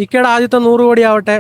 ഇക്കയുടെ ആദ്യത്തെ 100 കോടി ആവട്ടെ,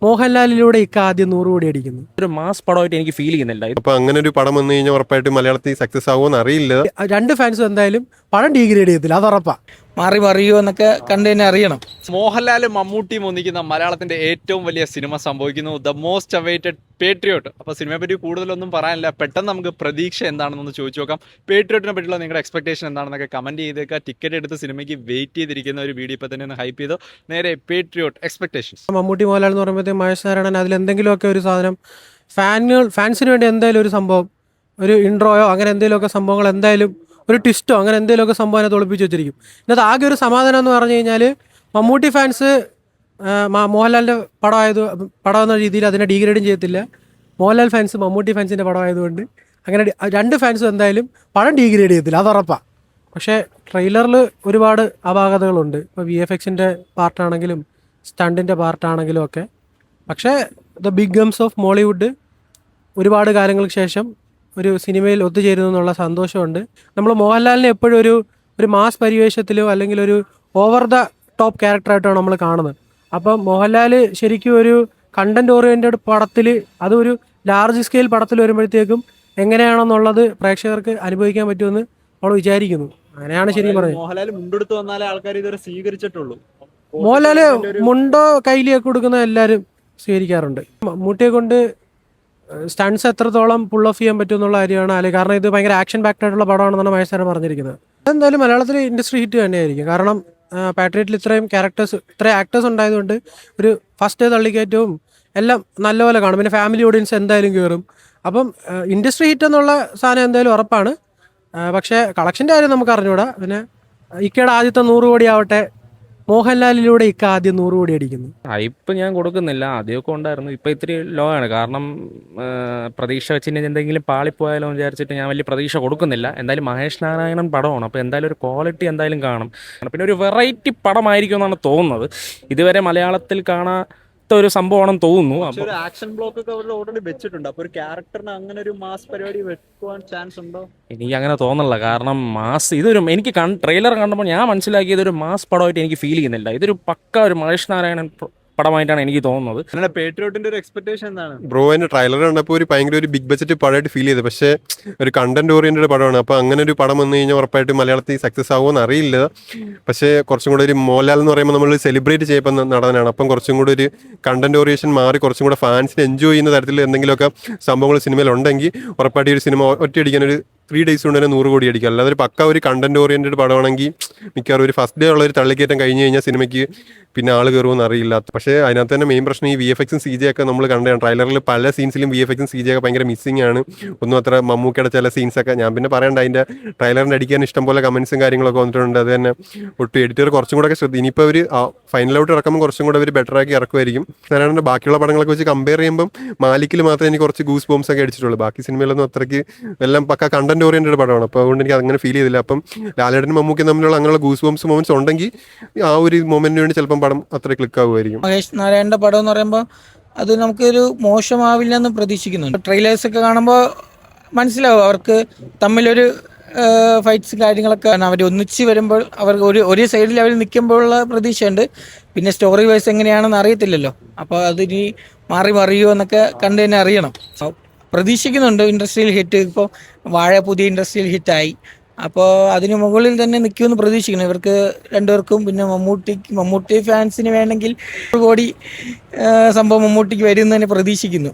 മോഹൻലാലിലൂടെ ഇക്ക ആദ്യം 100 കോടി അടിക്കുന്നു. ഒരു മാസ് പടമായിട്ട് എനിക്ക് ഫീൽ ചെയ്യുന്നില്ല. അപ്പൊ അങ്ങനെ ഒരു പടം വന്നു കഴിഞ്ഞാൽ ഉറപ്പായിട്ട് മലയാളത്തിൽ സക്സസ് ആവുമെന്ന് അറിയില്ല. രണ്ട് ഫാൻസും എന്തായാലും പടം ഡീഗ്രേഡ് ചെയ്യത്തില്ല, അത് ഉറപ്പാ. മാറി മറിയോ എന്നൊക്കെ കണ്ടു തന്നെ അറിയണം. മോഹൻലാലും മമ്മൂട്ടിയും ഒന്നിക്കുന്ന മലയാളത്തിന്റെ ഏറ്റവും വലിയ സിനിമ സംഭവിക്കുന്നു, ദ മോസ്റ്റ് അവൈറ്റഡ് പേട്രിയോട്ട്. അപ്പോൾ സിനിമയെ പറ്റി കൂടുതലൊന്നും പറയാനില്ല, പെട്ടെന്ന് നമുക്ക് പ്രതീക്ഷ എന്താണെന്നൊന്ന് ചോദിച്ചു നോക്കാം. പേട്രിയോട്ടിനെ പറ്റിയുള്ള നിങ്ങളുടെ എക്സ്പെക്ടേഷൻ എന്താണെന്നൊക്കെ കമന്റ് ചെയ്തേക്കുക. ടിക്കറ്റ് എടുത്ത് സിനിമയ്ക്ക് വെയിറ്റ് ചെയ്തിരിക്കുന്ന ഒരു വീഡിയോ ഇപ്പോൾ തന്നെ ഒന്ന് ഹൈപ്പ് ചെയ്തു. നേരെ പേട്രിയോട്ട് എക്സ്പെക്ടേഷൻസ്. മമ്മൂട്ടി മോഹൻലാൽ എന്ന് പറയുമ്പോഴത്തേക്ക് മഹേഷ് നാരായണൻ അതിലെന്തെങ്കിലുമൊക്കെ ഒരു സാധനം ഫാൻസിന് വേണ്ടി എന്തായാലും ഒരു സംഭവം, ഒരു ഇൻട്രോയോ അങ്ങനെ എന്തെങ്കിലുമൊക്കെ സംഭവങ്ങൾ, എന്തായാലും ഒരു ട്വിസ്റ്റോ അങ്ങനെ എന്തെങ്കിലുമൊക്കെ സംഭവം അതിനെ ഒളിപ്പിച്ച് വെച്ചിരിക്കും. ഇതിനകത്ത് ആകെ ഒരു സമാധാനം എന്ന് പറഞ്ഞു കഴിഞ്ഞാൽ മമ്മൂട്ടി ഫാൻസ് മോഹൻലാലിൻ്റെ പടം എന്ന രീതിയിൽ അതിനെ ഡീഗ്രേഡും ചെയ്യത്തില്ല. മോഹൻലാൽ ഫാൻസ് മമ്മൂട്ടി ഫാൻസിൻ്റെ പടമായതുകൊണ്ട് അങ്ങനെ രണ്ട് ഫാൻസും എന്തായാലും പടം ഡീഗ്രേഡ് ചെയ്യത്തില്ല, അത് ഉറപ്പാണ്. പക്ഷേ ട്രെയിലറിൽ ഒരുപാട് അപാകതകളുണ്ട്. ഇപ്പോൾ VFXൻ്റെ പാർട്ടാണെങ്കിലും സ്റ്റണ്ടിൻ്റെ പാർട്ടാണെങ്കിലും ഒക്കെ. പക്ഷേ the big guns of Mollywood ഒരുപാട് കാലങ്ങൾക്ക് ശേഷം ഒരു സിനിമയിൽ ഒത്തുചേരുന്നു എന്നുള്ള സന്തോഷമുണ്ട്. നമ്മൾ മോഹൻലാലിനെ എപ്പോഴും ഒരു മാസ് പരിവേഷത്തിലോ അല്ലെങ്കിൽ ഒരു ഓവർ ദ ടോപ്പ് ക്യാരക്ടറായിട്ടാണ് നമ്മൾ കാണുന്നത്. അപ്പം മോഹൻലാൽ ശരിക്കും ഒരു കണ്ടന്റ് ഓറിയൻറ്റഡ് പടത്തിൽ, അതൊരു ലാർജ് സ്കെയിൽ പടത്തിൽ വരുമ്പോഴത്തേക്കും എങ്ങനെയാണെന്നുള്ളത് പ്രേക്ഷകർക്ക് അനുഭവിക്കാൻ പറ്റുമെന്ന് നമ്മൾ വിചാരിക്കുന്നു. അങ്ങനെയാണ് ശരിക്കും പറയുന്നത്. മോഹൻലാൽ മുണ്ടെടുത്ത് വന്നാലേ ആൾക്കാർ ഇതുവരെ സ്വീകരിച്ചിട്ടുള്ളൂ. മോഹൻലാൽ മുണ്ടോ കൈലിയൊക്കെ കൊടുക്കുന്ന എല്ലാവരും സ്വീകരിക്കാറുണ്ട്. മമ്മൂട്ടിയെ കൊണ്ട് സ്റ്റൺസ് എത്രത്തോളം പുൾ ഓഫ് ചെയ്യാൻ പറ്റും എന്നുള്ള കാര്യമാണ് അല്ലെങ്കിൽ, കാരണം ഇത് ഭയങ്കര ആക്ഷൻ ബാക്ക്ഡ് ആയിട്ടുള്ള പടമാണെന്നാണ് മഹേഷ് സാർ പറഞ്ഞിരിക്കുന്നത്. അതെന്തായാലും മലയാളത്തിൽ ഇൻഡസ്ട്രി ഹിറ്റ് തന്നെയായിരിക്കും. കാരണം പാട്രിയറ്റിൽ ഇത്രയും ആക്ടേഴ്സ് ഉണ്ടായതുകൊണ്ട് ഒരു ഫസ്റ്റ് തള്ളിക്കയറ്റവും എല്ലാം നല്ലപോലെ കാണും. പിന്നെ ഫാമിലി ഓഡിയൻസ് എന്തായാലും കയറും. അപ്പം ഇൻഡസ്ട്രി ഹിറ്റ് എന്നുള്ള സാധനം എന്തായാലും ഉറപ്പാണ്. പക്ഷേ കളക്ഷൻ്റെ കാര്യം നമുക്ക് അറിഞ്ഞുകൂടാ. പിന്നെ ഇക്കയുടെ ആദ്യത്തെ 100 കോടി ആവട്ടെ, മോഹൻലാലിലൂടെ ഇക്ക ആദ്യം 100 കോടി അടിക്കുന്നു. ഹൈപ്പ് ഞാൻ കൊടുക്കുന്നില്ല, ആദ്യമൊക്കെ ഉണ്ടായിരുന്നു. ഇപ്പം ഇത്തിരി ലോ ആണ്. കാരണം പ്രതീക്ഷ വെച്ചിട്ട് എന്തെങ്കിലും പാളിപ്പോയാലോ എന്ന് വിചാരിച്ചിട്ട് ഞാൻ വലിയ പ്രതീക്ഷ കൊടുക്കുന്നില്ല. എന്തായാലും മഹേഷ് നാരായണൻ പടമാണ്, അപ്പോൾ എന്തായാലും ഒരു ക്വാളിറ്റി എന്തായാലും കാണും. പിന്നെ ഒരു വെറൈറ്റി പടമായിരിക്കും എന്നാണ് തോന്നുന്നത്. ഇതുവരെ മലയാളത്തിൽ കാണാത്ത ഒരു സംഭവമാണെന്ന് തോന്നുന്നു. ഒരു ആക്ഷൻ ബ്ലോക്ക് ഒക്കെ അവർ ഓൾറെഡി വെച്ചിട്ടുണ്ട്. അപ്പോൾ ഒരു ക്യാരക്ടറിന് അങ്ങനെ ഒരു മാസ് പരിപാടി വെക്കുവാൻ ചാൻസ് ഉണ്ടോ? എനിക്ക് അങ്ങനെ തോന്നുന്നില്ല. കാരണം എനിക്ക് ട്രെയിലർ കണ്ടപ്പോൾ ഞാൻ മനസ്സിലാക്കിയത് ഒരു മാസ് പടമായിട്ട് എനിക്ക് ഫീൽ ചെയ്യുന്നില്ല. ഇതൊരു പക്ക ഒരു മഹേഷ് നാരായണൻ പടമായിട്ടാണ് എനിക്ക് തോന്നുന്നത്. അങ്ങനെ പേട്രിയോട്ടിന്റെ ഒരു എക്സ്പെക്ടേഷൻ എന്താണ്? ബ്രോ അതിന്റെ ട്രെയിലർ കണ്ടപ്പോൾ ഭയങ്കര ഒരു ബിഗ് ബഡ്ജറ്റ് പടമായിട്ട് ഫീൽ ചെയ്ത്, പക്ഷേ ഒരു കണ്ടന്റ് ഓറിയന്റഡ് പടമാണ്. അപ്പോൾ അങ്ങനെ ഒരു പടം വന്നു കഴിഞ്ഞാൽ ഉറപ്പായിട്ട് മലയാളത്തിൽ സക്സസ് ആവുമെന്ന് അറിയില്ല. പക്ഷേ കുറച്ചും കൂടെ ഒരു മോഹൻലാൽ എന്ന് പറയുമ്പോൾ നമ്മൾ സെലിബ്രേറ്റ് ചെയ്യപ്പെടുന്ന നടനാണ്. അപ്പം കുറച്ചും കൂടെ ഒരു കണ്ടന്റ് ഓറിയേഷൻ മാറി കുറച്ചും കൂടെ ഫാൻസിന് എൻജോയ് ചെയ്യുന്ന തരത്തിൽ എന്തെങ്കിലുമൊക്കെ സംഭവങ്ങൾ സിനിമയിൽ ഉണ്ടെങ്കിൽ ഉറപ്പായിട്ട് ഒരു സിനിമ ഒറ്റയടിക്കാൻ ഒരു 3 days കൊണ്ട് തന്നെ 100 കോടി അടിക്കുക. അല്ലാതെ ഒരു പക്ക ഒരു കണ്ടന്റ് ഓറിയന്റഡ് പടമാണെങ്കിൽ മിക്കവാറും ഒരു ഫസ്റ്റ് ഡേ ഉള്ള ഒരു തള്ളിക്കയറ്റം കഴിഞ്ഞ് കഴിഞ്ഞാൽ സിനിമയ്ക്ക് പിന്നെ ആൾ കയറുമെന്ന് അറിയില്ല. പക്ഷേ അതിനകത്ത് തന്നെ മെയിൻ പ്രശ്നം ഈ VFXും CG ഒക്കെ നമ്മൾ കണ്ടതാണ്. ട്രെയിലറിൽ പല സീൻസിലും VFXും CG ഒക്കെ ഭയങ്കര മിസ്സിംഗ് ആണ്. ഒന്നും അത്ര മമ്മൂക്കയുടെ ചില സീൻസൊക്കെ ഞാൻ പിന്നെ പറയണ്ട, അതിൻ്റെ ട്രെയിലറിൻ്റെ അടിക്കാൻ ഇഷ്ടംപോലെ കമൻസും കാര്യങ്ങളൊക്കെ വന്നിട്ടുണ്ട്. അത് തന്നെ ഒട്ടും എഡിറ്റർ കുറച്ചും കൂടെ ഒക്കെ ഇനിയിപ്പോൾ അവർ ഫൈനലോട്ട് ഇറക്കുമ്പോൾ കുറച്ചും കൂടെ അവർ ബെറ്ററാക്കി ഇറക്കുമായിരിക്കും. ഞാനാണ് ബാക്കിയുള്ള പടങ്ങളൊക്കെ വെച്ച് കമ്പയർ ചെയ്യുമ്പം മാലിക്കിൽ മാത്രമേ എനിക്ക് കുറച്ച് ഗൂസ് ബോംസ് ഒക്കെ അടിച്ചിട്ടുള്ളൂ. ബാക്കി സിനിമയിലൊന്നും അത്രയ്ക്ക് എല്ലാം പക്ക കണ്ടന്റ് ഓറിയന്റഡ് പടമാണ്. അപ്പോൾ അതുകൊണ്ട് എനിക്ക് അങ്ങനെ ഫീൽ ചെയ്തില്ല. അപ്പം ലാലേട്ടനും മമ്മൂക്കയും തമ്മിലുള്ള അങ്ങനെയുള്ള ഗൂസ് ബോംസ് മൊമെന്റ്സ് ഉണ്ടെങ്കിൽ ആ ഒരു മൊമെന്റിന് വേണ്ടി ചിലപ്പം പടം അത്ര ക്ലിക്ക് ആവുമായിരിക്കും. മഹേഷ് നാരായണന്റെ പടം എന്ന് പറയുമ്പോൾ അത് നമുക്കൊരു മോശമാവില്ല എന്ന് പ്രതീക്ഷിക്കുന്നുണ്ട്. ട്രെയിലേഴ്സ് ഒക്കെ കാണുമ്പോൾ മനസ്സിലാവും അവർക്ക് തമ്മിലൊരു ഫൈറ്റ്സ് കാര്യങ്ങളൊക്കെ അവർ ഒന്നിച്ച് വരുമ്പോൾ അവർക്ക് ഒരേ സൈഡിൽ അവർ നിൽക്കുമ്പോഴുള്ള പ്രതീക്ഷയുണ്ട്. പിന്നെ സ്റ്റോറി വൈസ് എങ്ങനെയാണെന്ന് അറിയത്തില്ലല്ലോ. അപ്പോൾ അതിനി മാറി മറിയോ എന്നൊക്കെ കണ്ടു തന്നെ അറിയണം. പ്രതീക്ഷിക്കുന്നുണ്ട് ഇൻഡസ്ട്രിയൽ ഹിറ്റ്. ഇപ്പോൾ വാഴ പുതിയ ഇൻഡസ്ട്രിയൽ ഹിറ്റായി. അപ്പോൾ അതിന് മുകളിൽ തന്നെ നിൽക്കുമെന്ന് പ്രതീക്ഷിക്കുന്നു ഇവർക്ക് രണ്ടുപേർക്കും. പിന്നെ മമ്മൂട്ടി ഫാൻസിന് വേണമെങ്കിൽ 100 കോടി സംഭവം മമ്മൂട്ടിക്ക് വരും എന്ന് തന്നെ പ്രതീക്ഷിക്കുന്നു.